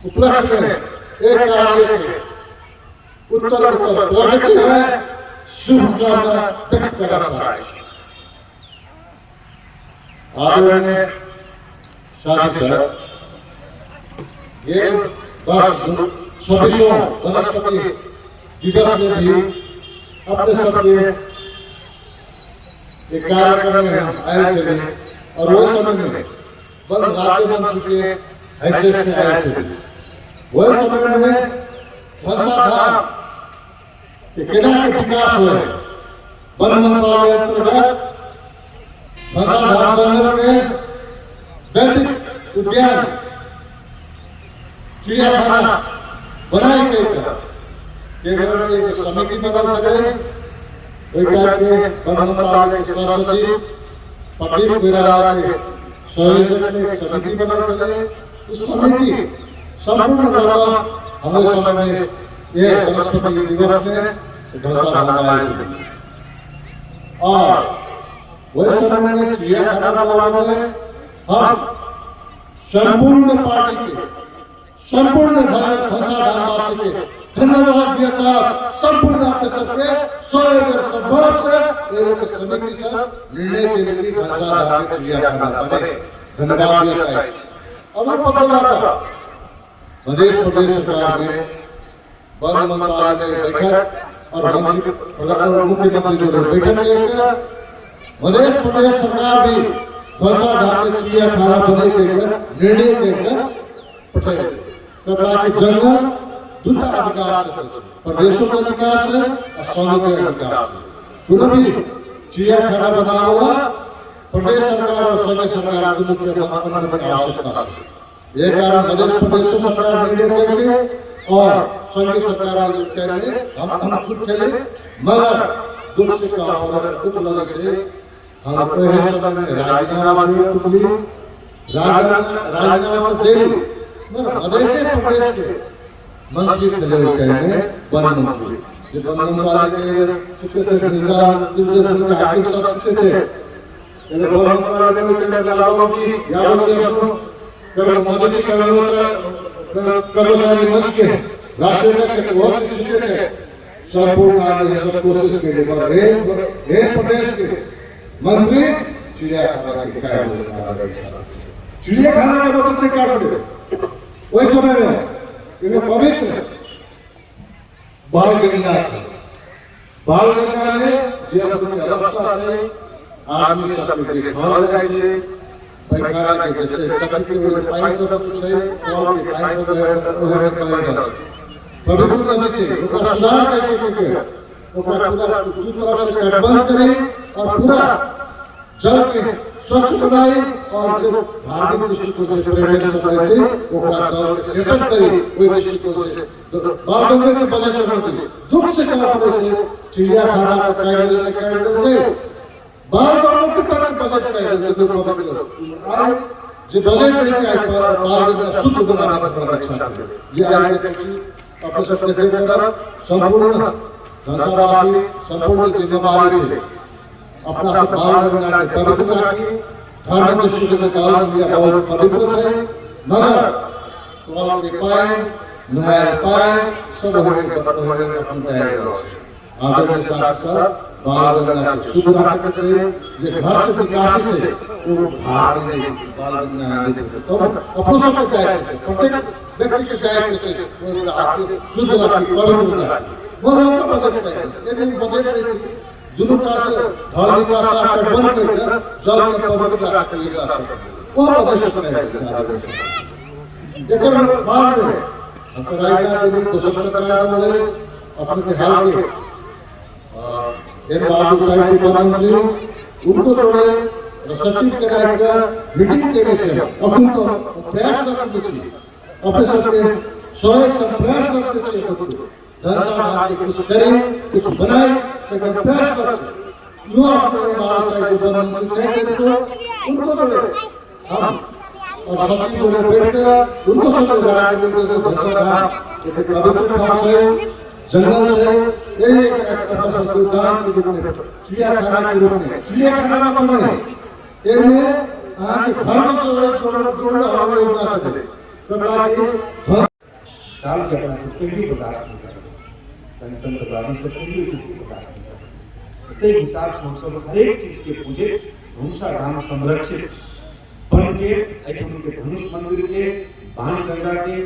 उपलक्ष्य में एक कार्य के उत्तर पहुंचते हैं शुभकामना व्यक्त करना चाहिए। आदरणीय साथी सर, ये वर्ष 26वां वनस्पति दिवस में भी अपने सबके एक कार्यक्रम में हम आए थे और वो समय में वन राज्य मंत्री के हैसियत से आए थे। वह समय में धनसाधार के विकास हुए वन मंत्रालय अंतर्गत धनसाधार जंगल में वैदिक उद्यान चिड़ियाखाना बनाई गई केवल एक समिति बदल गए के वन मंत्रालय के सचिव प्रदीप बिराला के संयोजन में एक समिति बदल गए। उस समिति संपूर्ण द्वारा हमें समय में यह वनस्पति दिवस में धनसाधार आए और वह समय में चिड़ियाखाना बनाने में हम संपूर्ण पार्टी के संपूर्ण धनसाधार के धन्यवाद दिया था। संपूर्ण आपके सबके सहयोग और सद्भाव से एक समिति से निर्णय के लिए धनसाधार के चिड़ियाखाना बने। धन्यवाद दिया चाहिए। और वो पता लगा मध्य प्रदेश सरकार में वन मंत्रालय में बैठक और मुख्यमंत्री जो बैठक लेकर मध्य प्रदेश सरकार भी धनसाधार के चिड़ियाखाना बने के निर्णय लेकर पठाई ताकि जंगल दूसरा अधिकार से प्रदेशों का अधिकार से और स्वामी के अधिकार से दोनों भी चिड़ियाखाना बना होगा प्रदेश सरकार और संघ सरकार दोनों की आवश्यकता है। ये कारण मध्य प्रदेश सरकार निर्णय करेंगे और संघ सरकार करेंगे हम खुद चले मगर दुख से काम और दुख लगे से हम अपने समय में राजीनामा दे मगर मध्य प्रदेश के मंत्री थे वन मंत्री से वन मंत्रालय के चुके से निर्धारण निर्देश के आर्थिक शक्ति थे ये वन मंत्रालय में के लागू की याद रखो कर मध्य से कर्मचारी मंच के राष्ट्रीय के बहुत से चुके थे संपूर्ण आगे सब कोशिश के लिए एक प्रदेश के मंत्री चिड़ियाखाना के चिड़ियाखाना का मतलब क्या करे वही समय में ये पवित्र बाल गंगा से बाल गंगा में जे अपनी अवस्था से आदमी सब के देखभाल लगाई से पैखाना के जते तकती के पाई सब कुछ है और के पाई सब है ओहे पाई जाए पवित्र नदी से ओका सुधार करके ओका पूरा दूसरी तरफ से कटबंद करें और पूरा जल के स्वच्छ बनाए और जो धार्मिक दृष्टिकोण से पर्यटन सोसाइटी ओकरा जल के सेचन करे ओई दृष्टिकोण से बाल गंगा के बजट मंत्री दुख से काम करे से चिड़ियाखाना का कर दे बाल गंगा के बजट कर दे तो पब्लिक आए जो बजट है कि बाल गंगा शुद्ध बनाने का रक्षा करे ये आगे देखिए अपने सबके देखकर संपूर्ण धनसावासी संपूर्ण जिम्मेदारी से अपना सब बाल गंगा के पवित्रता की धार्मिक दृष्टि से काल गंगा बहुत पवित्र है मगर कॉल के पाए नहर पाए सब होने अपनी तैयारी आगे के साथ साथ बाल गंगा के शुद्ध रखने से जो घर से विकास से वो भाग नहीं बाल गंगा तो अपने सब के दायित्व से प्रत्येक व्यक्ति के दायित्व से वो आपके शुद्ध रखने पवित्र रखने वो उनका बजट है ये भी बजट है दोनों तरह से धन विकास का बंद कर जल के पवित्र रखने का वो बजट है लेकिन बाद में अंतरायता के को सरकार बोले अपने हाल के इन बाबू साहब से मंत्री उनको थोड़े सचिव कराएगा मीटिंग करने से अपन को प्रयास करना चाहिए अपने सबके स्वयं से प्रयास करते चाहिए धनसाधार के कुछ करें कुछ बनाए लेकिन प्रयास करें जो अपने बाबू साहब से मंत्री कहते तो उनको थोड़े हम और सचिव को बैठकर उनको समझ राज्य में धनसाधार के पवित्र से जंगल से यही अपना संविधान के रूप में चिड़ियाखाना के रूप में चिड़ियाखाना बन रहे हैं इनमें आके धर्म से जोड़ना हमारे योजना से कतरा के काल के अपना से कोई भी बर्दाश्त नहीं करेगा, गणतंत्रवादी से कोई भी चीज बर्दाश्त नहीं करेगा। तो हिसाब से हम सब हर एक चीज के पूजे धनुषा धाम संरक्षित बन के के धनुष मंदिर के बाणगंगा के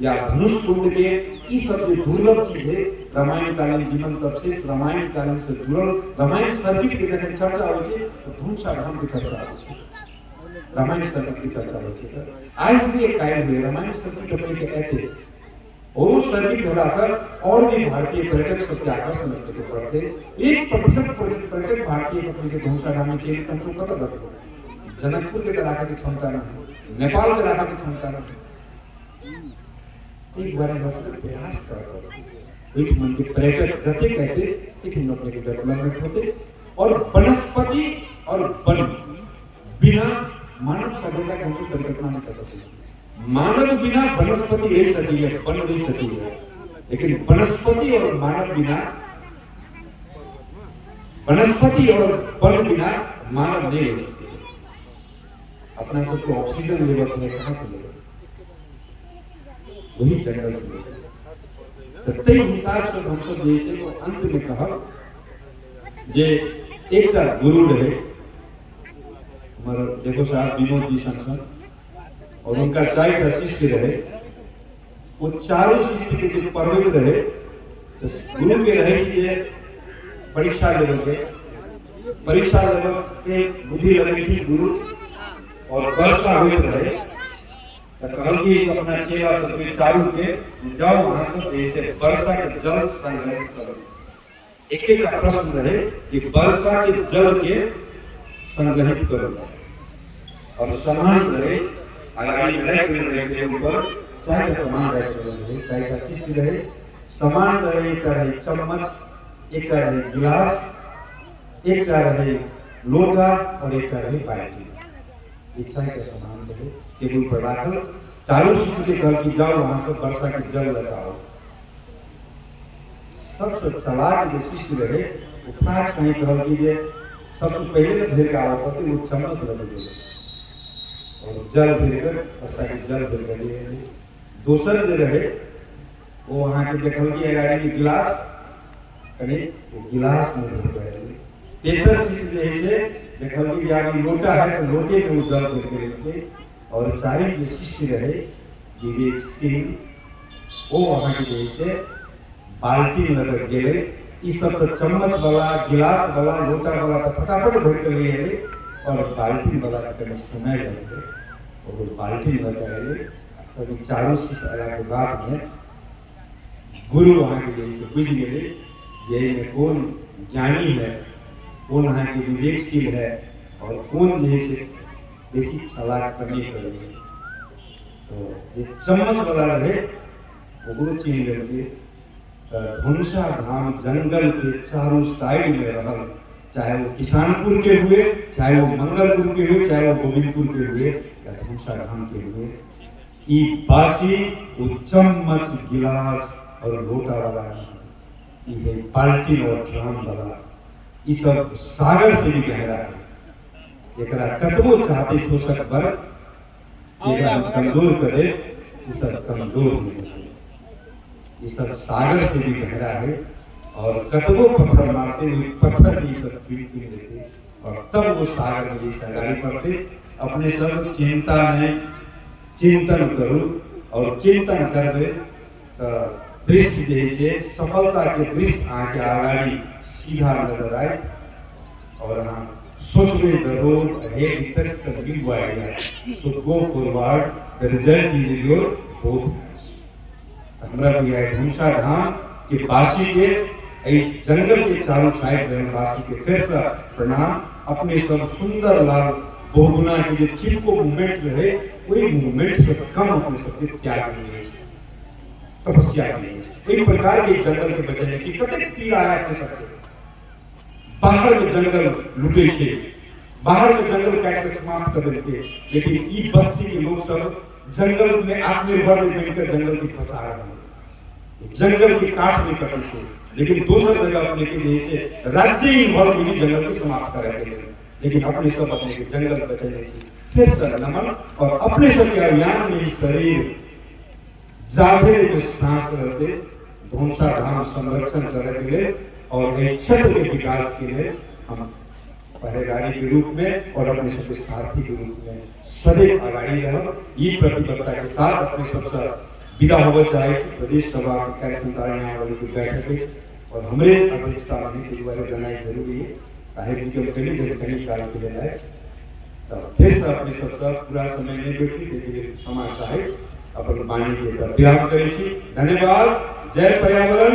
या धनुष कुंड के ये सब जो दुर्लभ चीज है रामायण कालीन जीवन अवशेष रामायण कालीन से जुड़ल रामायण सर्किट के जखन चर्चा हो छै तो धनुषा धाम की चर्चा हो छै, रामायण सर्किट की चर्चा हो छै। आज भी एक कायम हुए रामायण सर्किट अपने के कहते और उस सर्किट होला सर और भी भारतीय पर्यटक सबके आकर्षण करते पड़ते 1% पर्यटक भारतीय अपने के धनुषा धाम में चेंज कंट्रोल कर रखो, जनकपुर के इलाका की क्षमता नहीं, नेपाल के इलाका की क्षमता नहीं। एक बार बस प्रयास करो एक मन के पर्यटक जते कहते एक हम अपने के डेवलपमेंट होते और वनस्पति और वन बिना मानव सभ्यता का हम परिकल्पना नहीं कर सकते। मानव बिना वनस्पति रह सकती है, वन रह सकती है, लेकिन वनस्पति और मानव बिना वनस्पति और वन बिना मानव नहीं रह सकते। अपना सबको ऑक्सीजन लेवल में कहां से लेगा? वही जंगल से लेगा। तो तय हिसाब से हम सब जैसे को अंत में कहा जे एक का गुरु रहे हमारा देखो साहब विनोद जी संसन और उनका 4 का शिष्य रहे, वो चारों शिष्य के जो परमित रहे तो गुरु के रहे कि परीक्षा लेवल के बुद्धि लगे थी गुरु और वर्षा हुए रहे तो कहल कि अपना चेला सबके चारू के जाओ वहां से ऐसे वर्षा के जल संग्रहित करो। एक एक का प्रश्न रहे कि वर्षा के जल के संग्रहित करो और समान रहे आगामी रहे के ऊपर चाय का समान रहे, चाय का शिष्य रहे समान रहे, एक रहे चम्मच, एक रहे गिलास, एक रहे लोटा और एक रहे बाल्टी, ये चाय का समान रहे टेबल पर रखल। चारों शिष्य के घर की जाओ वहां से वर्षा के जल लगाओ। सबसे चालाक जो शिष्य रहे वो पांच नहीं कहल कि सबसे पहले ना भेड़ का आवत वो चम्मच लग गए और जल भेड़कर वर्षा के जल भेड़ गए। दूसर जो रहे वो वहां के देखल कि गाड़ी में गिलास कने गिलास में भेड़ गए। तेसर शिष्य जैसे देखल कि यानी लोटा है तो लोटे में वो जल भेड़ गए। और चारे जो शिष्य रहे विवेक सिंह वो वहां के जैसे बाल्टी में लग गए। ये सब तो चम्मच वाला गिलास वाला लोटा वाला तो फटाफट भर कर लिए और बाल्टी वाला का समय लग गए और वो बाल्टी में लग गए। तो चारों शिष्य अलग के बाद में गुरु वहां के जैसे बुझ गए ये में कौन ज्ञानी है, कौन वहां के विवेकशील है और कौन जैसे बेसी चालाक करनी पड़ेगी। तो ये चम्मच वाला रहे वो गुरु चीन लेके धनुषा धाम जंगल के चारों साइड में रहा, चाहे वो किसानपुर के हुए, चाहे वो मंगलपुर के हुए, चाहे वो गोविंदपुर के हुए या धनुषा धाम के हुए। ये बासी वो चम्मच गिलास और लोटा वाला ये बाल्टी और ड्राम वाला ये सब सागर से भी गहरा है। एकरा कतबो चाहते शोषक वर्ग एकरा कमजोर करे, ये सब कमजोर नहीं, ये सब सागर से भी गहरा है और कतबो पत्थर मारते हुए पत्थर भी सब चुन लेते और तब वो सागर में जैसा गाड़ी पड़ते। अपने सब चिंता में चिंतन करो और चिंतन करवे तो दृश्य जैसे सफलता के दृश्य आके आगाड़ी सीधा नजर आए और हाँ सोच में the road ahead depends the big idea, so go forward, the result is your both। हमरा भी है धनुषा धाम के बासी के जंगल के चारों साइड रहने बासी के फिर से प्रणाम। अपने सब सुंदर लाल बहुगुना के जो चिपको मूवमेंट रहे वही मूवमेंट से कम अपने सबके त्याग नहीं तपस्या नहीं एक प्रकार के जंगल के बचने की कतई पीड़ा है अपने सबके। बाहर में जंगल लुटे थे, बाहर में जंगल काट के समाप्त कर देते, लेकिन ई बस्ती के लोग सब जंगल में आत्मनिर्भर बनकर जंगल की बचा रहे हैं। जंगल की काट नहीं कटल थे, लेकिन दूसरा जगह अपने के लिए से राज्य ही भर में जंगल की समाप्त कर रहे थे, लेकिन अपने सब अपने के जंगल बचने की फिर सर नमन और अपने सबके अभियान में शरीर जागे में सांस रहते धूमसा धाम संरक्षण करने के लिए और एक क्षेत्र के विकास के लिए हम पहरेदारी के रूप में और अपने सबके साथी के रूप में सदैव आगाड़ी रह ये प्रतिबद्धता के साथ अपने सबसे विदा होगा चाहे प्रदेश सभा कार्य संचालन वाली की बैठक है और हमारे अध्यक्षता में इस बारे जनाई जरूरी है ताकि जिनके कहीं कार्य के लिए आए तो फिर से अपने सबसे पूरा समय नहीं बैठी लेकिन समाज चाहे अपन वाणी के विराम करें। धन्यवाद। जय पर्यावरण।